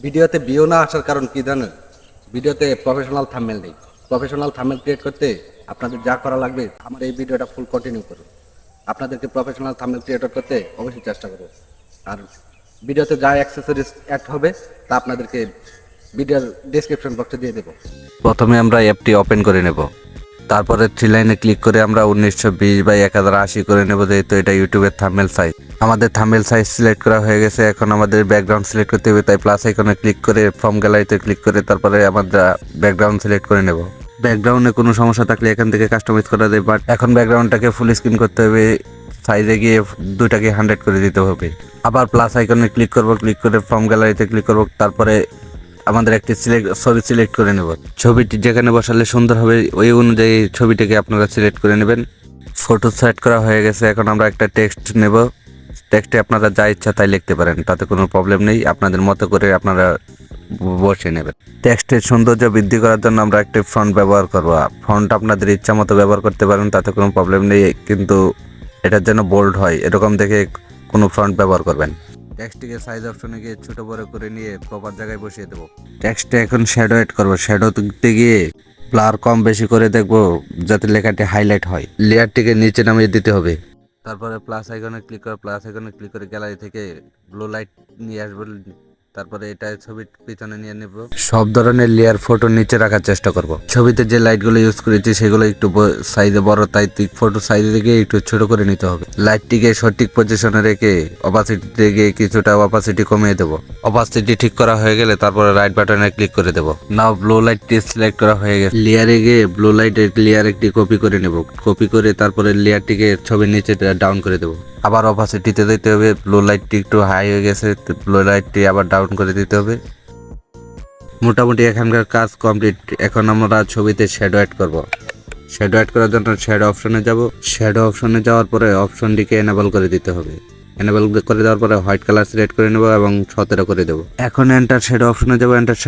ভিডিওতে ভিউ না আসার কারণ কি জানেন? ভিডিওতে প্রফেশনাল থাম্বনেল নেই। প্রফেশনাল থাম্বনেল ক্রিয়েট করতে আপনাদের যা করা লাগবে, আমার এই ভিডিওটা ফুল কন্টিনিউ করুন। আপনাদেরকে প্রফেশনাল থাম্বনেল ক্রিয়েট করতে অবশ্যই চেষ্টা করুন। আর ভিডিওতে যা অ্যাক্সেসরিজ অ্যাড হবে তা আপনাদেরকে ভিডিওর ডেসক্রিপশন বক্সে দিয়ে দেবো। প্রথমে আমরা অ্যাপটি ওপেন করে নেব। তারপরে থ্রি লাইনে ক্লিক করে আমরা 1920x1080 করে নেব, যেহেতু এটা ইউটিউবের থাম্বনেল সাইজ। আমাদের থাম্বনেল সাইজ সিলেক্ট করা হয়ে গেছে। এখন আমাদের ব্যাকগ্রাউন্ড সিলেক্ট করতে হবে, তাই প্লাস আইকনে ক্লিক করে ফ্রম গ্যালারিতে ক্লিক করে তারপরে আমরা ব্যাকগ্রাউন্ড সিলেক্ট করে নেব। ব্যাকগ্রাউন্ডে কোনো সমস্যা থাকলে এখান থেকে কাস্টমাইজ করা যায়, বাট এখন ব্যাকগ্রাউন্ডটাকে ফুল স্ক্রিন করতে হবে। সাইজে গিয়ে দুইটাকে 100 করে দিতে হবে। আবার প্লাস আইকনে ক্লিক করব, ক্লিক করে ফ্রম গ্যালারিতে ক্লিক করব, তারপরে আমাদের একটি ছবি সিলেক্ট করে নেব। ছবিটি যেখানে বসালে সুন্দর হবে ওই অনুযায়ী ছবিটাকে আপনারা সিলেক্ট করে নেবেন। ফটো সেট করা হয়ে গেছে। এখন আমরা একটা টেক্সট নেব। টেক্সটে আপনারা যা ইচ্ছা তাই লিখতে পারেন, তাতে কোনো প্রবলেম নেই। আপনাদের মতো করে আপনারা বসে নেবেন। টেক্সটের সৌন্দর্য বৃদ্ধি করার জন্য আমরা একটি ফন্ট ব্যবহার করব। ফন্ট আপনাদের ইচ্ছা মতো ব্যবহার করতে পারেন, তাতে কোনো প্রবলেম নেই, কিন্তু এটার জন্য বোল্ড হয় এরকম দেখে কোনো ফন্ট ব্যবহার করবেন। টেক্সটটিকে সাইজ অপশনে গিয়ে ছোট বড় করে নিয়ে প্রপার জায়গায় বসিয়ে দেবো। টেক্সটে এখন শ্যাডো এড করবো। শ্যাডো দিতে গিয়ে ব্লার কম বেশি করে দেখবো যাতে লেখাটি হাইলাইট হয়। লেয়ারটিকে নিচে নামিয়ে দিতে হবে। তারপরে প্লাস আইকনে ক্লিক করে গ্যালারি থেকে ব্লু লাইট নিয়ে আসবো। তারপরে এটা ছবির পিছনে নিয়ে নেব। সব ধরনের লেয়ার ফটো নিচে রাখার চেষ্টা করব। ছবিতে যে লাইটগুলো ইউজ করেছি সেগুলো একটু সাইজে বড়, তাই ফটো সাইজে থেকে একটু ছোট করে নিতে হবে। লাইটটিকে সঠিক পজিশনে রেখে অপাসিটি থেকে কিছুটা অপাসিটি কমিয়ে দেবো। অপাসিটি ঠিক করা হয়ে গেলে তারপরে রাইট বাটনে ক্লিক করে দেবো। নাও ব্লু লাইটটি সিলেক্ট করা হয়ে গেছে। লেয়ারে গিয়ে ব্লু লাইটের লেয়ার একটি কপি করে নেব। কপি করে তারপরে লেয়ারটিকে ছবির নিচে ডাউন করে দেবো। আবার অপাসিটিতে দিতে হবে। ব্লু লাইটটি একটু হাই হয়ে গেছে, ব্লু লাইটটি আবার ডাউন করে দিতে হবে। মোটামুটি এখানকার কাজ কমপ্লিট। এখন আমরা ছবিতে শ্যাডো অ্যাড করব। শ্যাডো অ্যাড করার জন্য শ্যাডো অপশনে যাব। শ্যাডো অপশনে যাওয়ার পরে অপশনটিকে এনেবল করে দিতে হবে। এনেবল করে দেওয়ার পরে হোয়াইট কালার সিলেক্ট করে নেব এবং 17 করে দেবো। এখন এন্টার শ্যাডো অপশনে যাব। এন্টার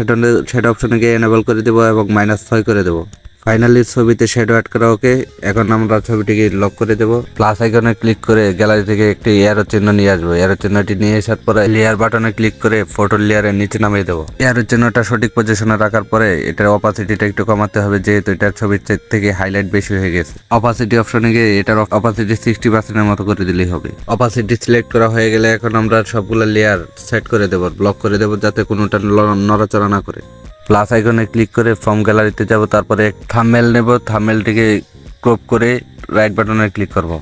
শ্যাডো অপশনে গিয়ে এনেবল করে দেবো এবং -6 করে দেবো। ফাইনালি ছবিতে শ্যাডো অ্যাড করা ওকে। এখন আমরা ছবিটিকে লক করে দেব। প্লাস আইকনে ক্লিক করে গ্যালারি থেকে একটি এরো চিহ্ন নিয়ে আসবো। এরো চিহ্নটি নিয়ে আসার পরে লেয়ার বাটনে ক্লিক করে ফটো লেয়ারের নিচে নামিয়ে দেবো। এরো চিহ্নটা সঠিক পজিশনে রাখার পরে এটার অপাসিটিটা একটু কমাতে হবে, যেহেতু এটার ছবির থেকে হাইলাইট বেশি হয়ে গেছে। অপাসিটি অপশনে গিয়ে এটার অপাসিটি 60%-এর মতো করে দিলেই হবে। অপাসিটি সিলেক্ট করা হয়ে গেলে এখন আমরা সবগুলো লেয়ার সেট করে দেবো, ব্লক করে দেবো, যাতে কোনোটা নড়াচড়া না করে। প্লাস আইকনে ক্লিক করে ফ্রম গ্যালারিতে যাব। তারপরে থাম্বনেল নেব। থাম্বনেলটিকে ক্রপ করে রাইট বাটনে ক্লিক করব।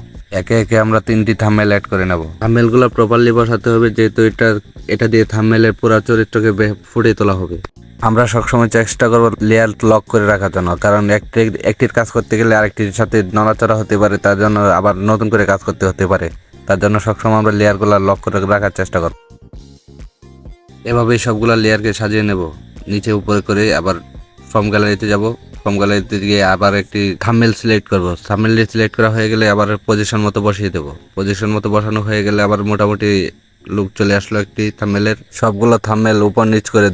একে একে আমরা 3টি থাম্বনেল অ্যাড করে নেব। থাম্বনেলগুলো প্রপারলি বসাতে হবে, যেহেতু এটা দিয়ে থাম্বনেলের পুরো চরিত্রকে ফুটিয়ে তোলা হবে। আমরা সবসময় চেষ্টা করব লেয়ার লক করে রাখার জন্য, কারণ একটির কাজ করতে গেলে আরেকটির সাথে নড়াচড়া হতে পারে, তার জন্য আবার নতুন করে কাজ করতে হতে পারে। তার জন্য সবসময় আমরা লেয়ারগুলো লক করে রাখার চেষ্টা করব। এভাবেই সবগুলো লেয়ারকে সাজিয়ে নেব নিচে উপরে করে। আবার ফর্ম গ্যালারিতে যাব। ফর্ম গ্যালারিতে গিয়ে আবার একটি থাম্বনেল সিলেক্ট করব। থাম্বনেল সিলেক্ট করা হয়ে গেলে আবার পজিশন মতো বসিয়ে দেব। পজিশন মতো বসানো হয়ে গেলে আবার মোটামুটি লুক চলে আসলো একটি থাম্বনেলের। সবগুলো থাম্বনেল উপর নিচ করে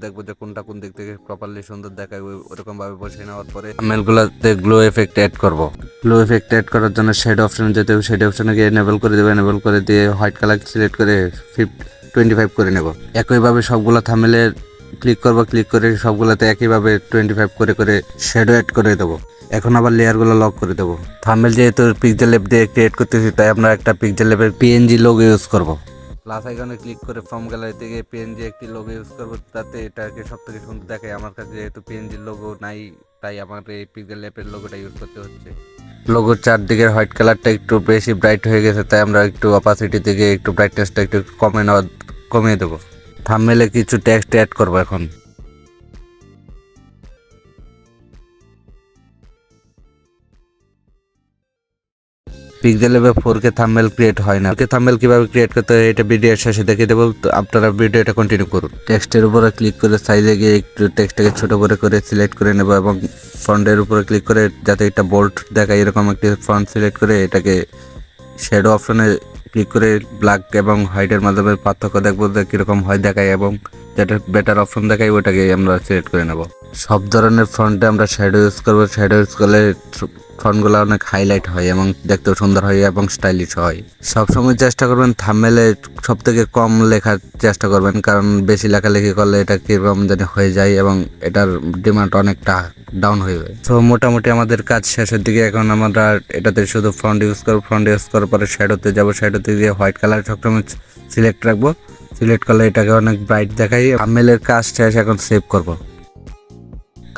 দেখবো যে কোনটা কোন দিক থেকে প্রপারলি সুন্দর দেখায়, ওরকম ভাবে বসিয়ে নেওয়ার পরে থাম্বনেলগুলোতে গ্লো এফেক্ট অ্যাড করব। গ্লো এফেক্ট অ্যাড করার জন্য শ্যাডো অপশনে যেতে হবে। শ্যাডো অপশনে গিয়ে এনেবল করে দেবো। এনেবল করে দিয়ে হোয়াইট কালার সিলেক্ট করে 25 করে নেব। একইভাবে সবগুলো থাম্বনেলে ক্লিক করব। ক্লিক করে সবগুলোতে একইভাবে 25 করে শ্যাডো অ্যাড করে দেবো। এখন আবার লেয়ারগুলো লক করে দেবো। থাম্বনেল যেহেতু পিক্সেল ল্যাব দিয়ে ক্রিয়েট করতেছি, তাই আমরা একটা পিক্সেল ল্যাবের পিএনজি লোগো ইউজ করব। প্লাস আইকনে ক্লিক করে ফর্ম গ্যালারি থেকে পিএনজি একটি লোগো ইউজ করব, যাতে এটাকে সবথেকে সুন্দর দেখায়। আমার কাছে যেহেতু পিএনজি লোগো নাই, তাই আমার এই পিক্সেল ল্যাবের লোগোটা ইউজ করতে হচ্ছে। লোগোর চারদিকের হোয়াইট কালারটা একটু বেশি ব্রাইট হয়ে গেছে, তাই আমরা একটু অপাসিটি থেকে একটু ব্রাইটনেসটা একটু কমিয়ে দেবো। থাম্বনেলে কিছু টেক্সট অ্যাড করব। এখন পিক্সেল ল্যাবে 4K থাম্বনেল ক্রিয়েট হয় না। 4K থাম্বনেল কিভাবে ক্রিয়েট করতে হয় এটা ভিডিওর শেষে দেখিয়ে দেবো, তো আপনারা ভিডিওটা কন্টিনিউ করুন। টেক্সটের উপরে ক্লিক করে সাইজে গিয়ে একটু টেক্সটটাকে ছোট করে সিলেক্ট করে নেব এবং ফন্টের উপরে ক্লিক করে যাতে একটা বোল্ড দেখায় এরকম একটি ফন্ট সিলেক্ট করে এটাকে শ্যাডো অপশনে ক্লিক করে ব্ল্যাক এবং হোয়াইটের মাধ্যমে পার্থক্য দেখবো যে কীরকম হয় দেখায়, এবং যেটা বেটার অপশন দেখায় ওটাকে আমরা সিলেক্ট করে নেব। সব ধরনের ফন্টে আমরা শ্যাডো ইউজ করবো। শ্যাডো ইউজ করলে ফন্টগুলো অনেক হাইলাইট হয় এবং দেখতেও সুন্দর হয় এবং স্টাইলিশ হয়। সবসময় চেষ্টা করবেন থাম্বনেলে সব থেকে কম লেখার চেষ্টা করবেন, কারণ বেশি লেখালেখি করলে এটা কিরকম জানি হয়ে যায় এবং এটার ডিমান্ড অনেকটা ডাউন হয়ে যায়। তো মোটামুটি আমাদের কাজ শেষের দিকে। এখন আমরা এটাতে শুধু ফন্ট ইউজ করবো। ফন্ট ইউজ করার পরে শ্যাডোতে যাবো। শ্যাডোতে গিয়ে হোয়াইট কালার সবসময় সিলেক্ট রাখবো। সিলেক্ট করলে এটাকে অনেক ব্রাইট দেখাই। থাম্বনেলের কাজ শেষ, এখন সেভ করব।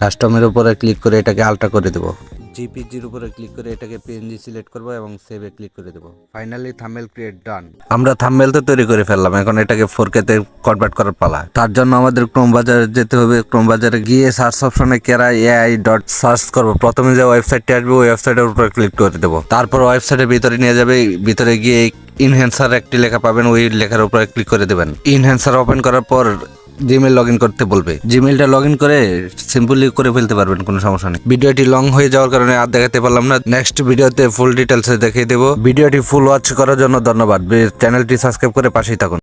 কাস্টমের উপরে ক্লিক করে এটাকে আলট্রা করে দেবো। জিপিজির উপরে ক্লিক করে এটাকে পিএনজি সিলেক্ট করব এবং সেভে ক্লিক করে দেবো। ফাইনালি থাম্বনেল ক্রিয়েট ডান। আমরা থাম্বনেল তো তৈরি করে ফেললাম, এখন এটাকে 4K তে কনভার্ট করার পালা। তার জন্য আমাদের ক্রোম বাজারে যেতে হবে। ক্রোম বাজারে গিয়ে সার্চ অপশনে kerai.ai সার্চ করব। প্রথমে যে ওয়েবসাইটটি আসবে ওই ওয়েবসাইটের উপরে ক্লিক করে দেবো। তারপর ওয়েবসাইটের ভিতরে নিয়ে যাবে। ভিতরে গিয়ে ইনহ্যান্সার একটি লেখা পাবেন, ওই লেখার উপরে ক্লিক করে দেবেন। ইনহ্যান্সার ওপেন করার পর জিমেল লগ ইন করতে বলবে। জিমেলটা লগ ইন করে সিম্পলি করে ফেলতে পারবেন, কোনো সমস্যা নেই। ভিডিওটি লং হয়ে যাওয়ার কারণে আর দেখাতে পারলাম না। নেক্সট ভিডিওতে ফুল ডিটেলসে দেখিয়ে দেবো। ভিডিওটি ফুল ওয়াচ করার জন্য ধন্যবাদ। চ্যানেলটি সাবস্ক্রাইব করে পাশেই থাকুন।